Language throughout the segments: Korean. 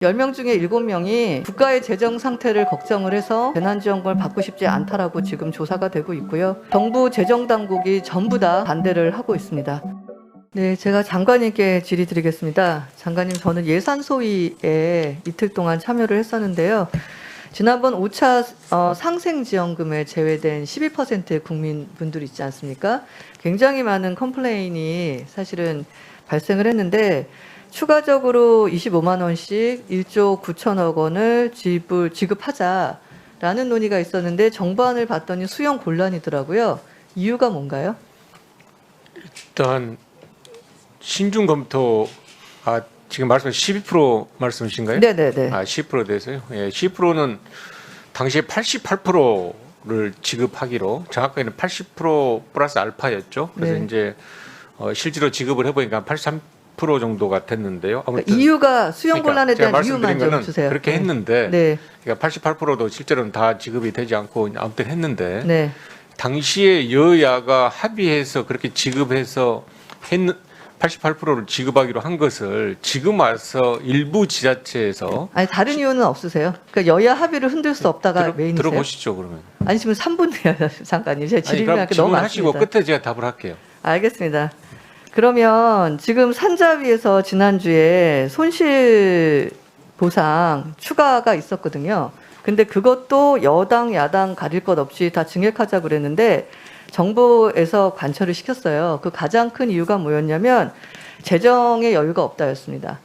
10명 중에 7명이 국가의 재정 상태를 걱정을 해서 재난지원금을 받고 싶지 않다라고 지금 조사가 되고 있고요. 정부 재정당국이 전부 다 반대를 하고 있습니다. 네, 제가 장관님께 질의드리겠습니다. 장관님, 저는 예산 소위에 이틀 동안 참여를 했었는데요. 지난번 5차 상생지원금에 제외된 12%의 국민분들 있지 않습니까? 굉장히 많은 컴플레인이 사실은 발생을 했는데 추가적으로 25만 원씩 1조 9천억 원을 지급하자라는 논의가 있었는데 정부안을 봤더니 수용 곤란이더라고요. 이유가 뭔가요? 일단 신중 검토, 지금 말씀 12% 말씀이신가요? 네네네. 10% 대해서요. 예, 10%는 당시에 88%를 지급하기로, 정확하게는 80% 플러스 알파였죠. 그래서 네. 이제 실제로 지급을 해보니까 83% 정도가 됐는데요. 그러니까 이유가 수용 곤란에 제가 대한 이유만 말씀드린 좀 거는 주세요. 그렇게 했는데, 네. 그러니까 88%도 실제로는 다 지급이 되지 않고 아무튼 했는데, 네. 당시에 여야가 합의해서 그렇게 지급해서 88%를 지급하기로 한 것을 지금 와서 일부 지자체에서 아니 다른 이유는 없으세요? 그러니까 여야 합의를 흔들 수 없다가 메인이세요? 들어보시죠 그러면. 아니 지금 3분이에요 잠깐요. 제가 아니, 그럼 질의하기 너무 질문하시고 많습니다. 끝에 제가 답을 할게요. 알겠습니다. 그러면 지금 산자위에서 지난주에 손실 보상 추가가 있었거든요. 근데 그것도 여당 야당 가릴 것 없이 다 증액하자고 그랬는데 정부에서 관철을 시켰어요. 그 가장 큰 이유가 뭐였냐면 재정의 여유가 없다였습니다.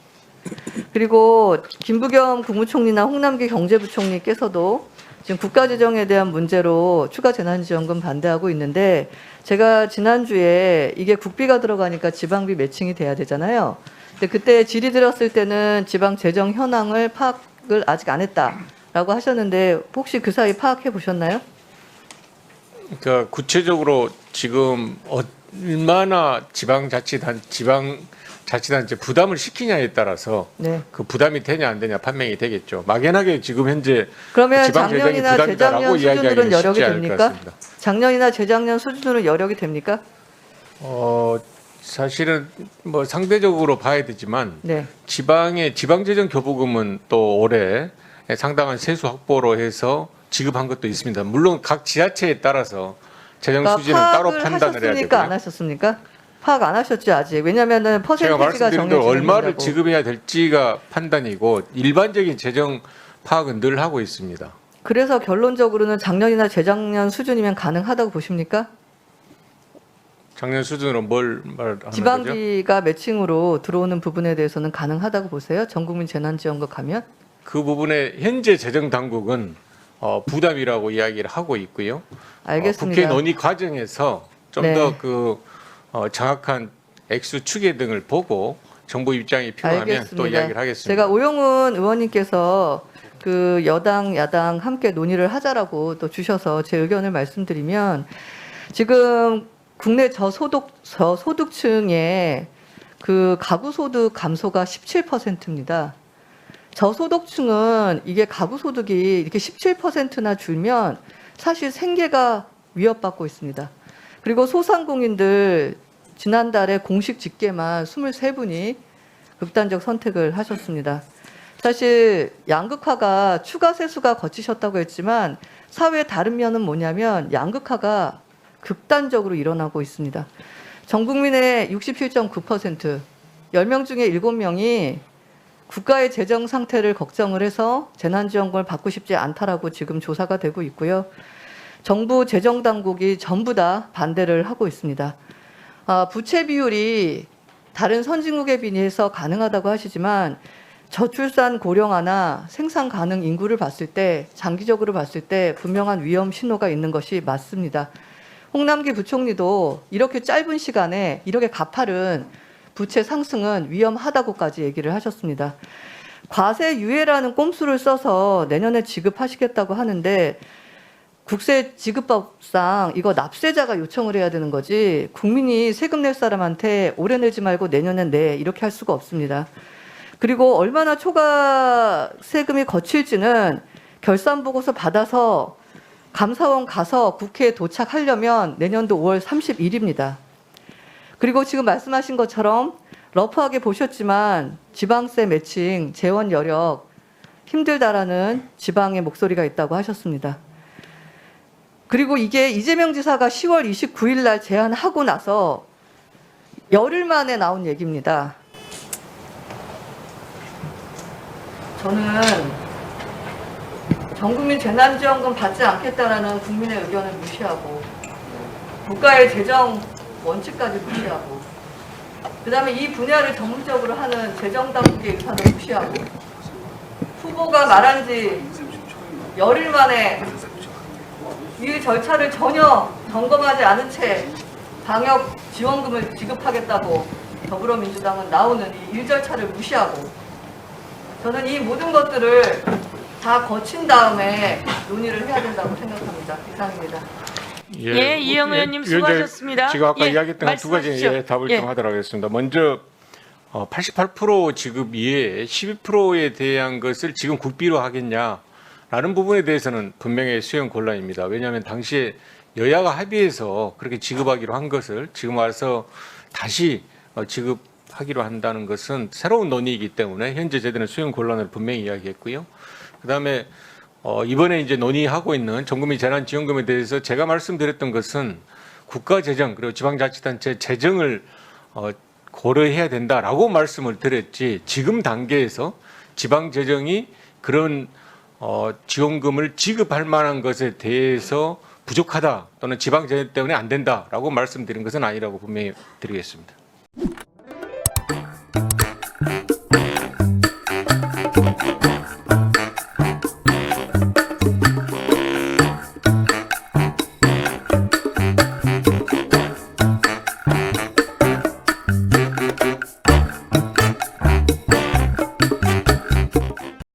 그리고 김부겸 국무총리나 홍남기 경제부총리께서도 지금 국가재정에 대한 문제로 추가 재난지원금 반대하고 있는데 제가 지난주에 이게 국비가 들어가니까 지방비 매칭이 돼야 되잖아요. 근데 그때 질의 드렸을 때는 지방 재정 현황을 파악을 아직 안 했다라고 하셨는데 혹시 그 사이 파악해 보셨나요? 그러니까 구체적으로 지금 얼마나 지방자치단체 부담을 시키냐에 따라서 네. 그 부담이 되냐 안 되냐 판명이 되겠죠. 막연하게 지금 현재 그러면 지방 재정이 작년이나 부담이다라고 재작년 수준으로는 이야기하기는 여력이 쉽지 않을 것 됩니까? 같습니다. 작년이나 재작년 수준으로 여력이 됩니까? 사실은 뭐 상대적으로 봐야 되지만 네. 지방재정 교부금은 또 올해 상당한 세수 확보로 해서 지급한 것도 있습니다. 물론 각 지자체에 따라서 재정 그러니까 수준은 따로 파악을 판단을 해야 하셨습니까? 안 되고요. 하셨습니까? 파악 안 하셨죠 아직. 왜냐하면은 제가 퍼센티지가 말씀드린 대로 정해지는 얼마를 거고. 지급해야 될지가 판단이고 일반적인 재정 파악은 늘 하고 있습니다. 그래서 결론적으로는 작년이나 재작년 수준이면 가능하다고 보십니까? 작년 수준으로 뭘 말하는 거죠? 지방비가 매칭으로 들어오는 부분에 대해서는 가능하다고 보세요? 전국민 재난지원금 가면? 그 부분에 현재 재정 당국은 부담이라고 이야기를 하고 있고요. 알겠습니다. 국회 논의 과정에서 좀 네. 더 그 정확한 액수 추계 등을 보고 정부 입장이 필요하면 또 알겠습니다. 이야기를 하겠습니다. 제가 오영훈 의원님께서 그 여당 야당 함께 논의를 하자라고 또 주셔서 제 의견을 말씀드리면 지금 국내 저소득층의 그 가구 소득 감소가 17%입니다. 저소득층은 이게 가구 소득이 이렇게 17%나 줄면 사실 생계가 위협받고 있습니다. 그리고 소상공인들 지난달에 공식 집계만 23분이 극단적 선택을 하셨습니다. 사실 양극화가 추가 세수가 거치셨다고 했지만 사회의 다른 면은 뭐냐면 양극화가 극단적으로 일어나고 있습니다. 전 국민의 67.9%, 10명 중에 7명이 국가의 재정 상태를 걱정을 해서 재난지원금을 받고 싶지 않다라고 지금 조사가 되고 있고요. 정부 재정당국이 전부 다 반대를 하고 있습니다. 부채 비율이 다른 선진국에 비해서 가능하다고 하시지만 저출산 고령화나 생산 가능 인구를 봤을 때 장기적으로 봤을 때 분명한 위험 신호가 있는 것이 맞습니다. 홍남기 부총리도 이렇게 짧은 시간에 이렇게 가파른 부채 상승은 위험하다고까지 얘기를 하셨습니다. 과세 유예라는 꼼수를 써서 내년에 지급하시겠다고 하는데 국세 지급법상 이거 납세자가 요청을 해야 되는 거지 국민이 세금 낼 사람한테 올해 내지 말고 내년에 내 이렇게 할 수가 없습니다. 그리고 얼마나 초과 세금이 거칠지는 결산보고서 받아서 감사원 가서 국회에 도착하려면 내년도 5월 30일입니다. 그리고 지금 말씀하신 것처럼 러프하게 보셨지만 지방세 매칭, 재원 여력 힘들다라는 지방의 목소리가 있다고 하셨습니다. 그리고 이게 이재명 지사가 10월 29일 날 제안하고 나서 열흘 만에 나온 얘기입니다. 저는 전국민 재난지원금 받지 않겠다라는 국민의 의견을 무시하고 국가의 재정 원칙까지 무시하고 그다음에 이 분야를 전문적으로 하는 재정당국의 의사를 무시하고 후보가 말한 지 열흘 만에 이 절차를 전혀 점검하지 않은 채 방역 지원금을 지급하겠다고 더불어민주당은 나오는 이 일절차를 무시하고 저는 이 모든 것들을 다 거친 다음에 논의를 해야 된다고 생각합니다. 이상입니다. 예, 이영 의원님 수고하셨습니다. 지금 아까 예, 이야기했던 두 가지 말씀하십시오. 답을 예. 좀 하도록 하겠습니다. 먼저 88% 지급 이외에 12%에 대한 것을 지금 국비로 하겠냐라는 부분에 대해서는 분명히 수용 곤란입니다. 왜냐하면 당시에 여야가 합의해서 그렇게 지급하기로 한 것을 지금 와서 다시 지급하기로 한다는 것은 새로운 논의이기 때문에 현재 제도는 수용 곤란을 분명히 이야기했고요. 그다음에 이번에 이제 논의하고 있는 전국민 재난지원금에 대해서 제가 말씀드렸던 것은 국가 재정 그리고 지방자치단체 재정을 고려해야 된다라고 말씀을 드렸지 지금 단계에서 지방 재정이 그런 지원금을 지급할 만한 것에 대해서 부족하다 또는 지방 재정 때문에 안 된다라고 말씀드린 것은 아니라고 분명히 드리겠습니다.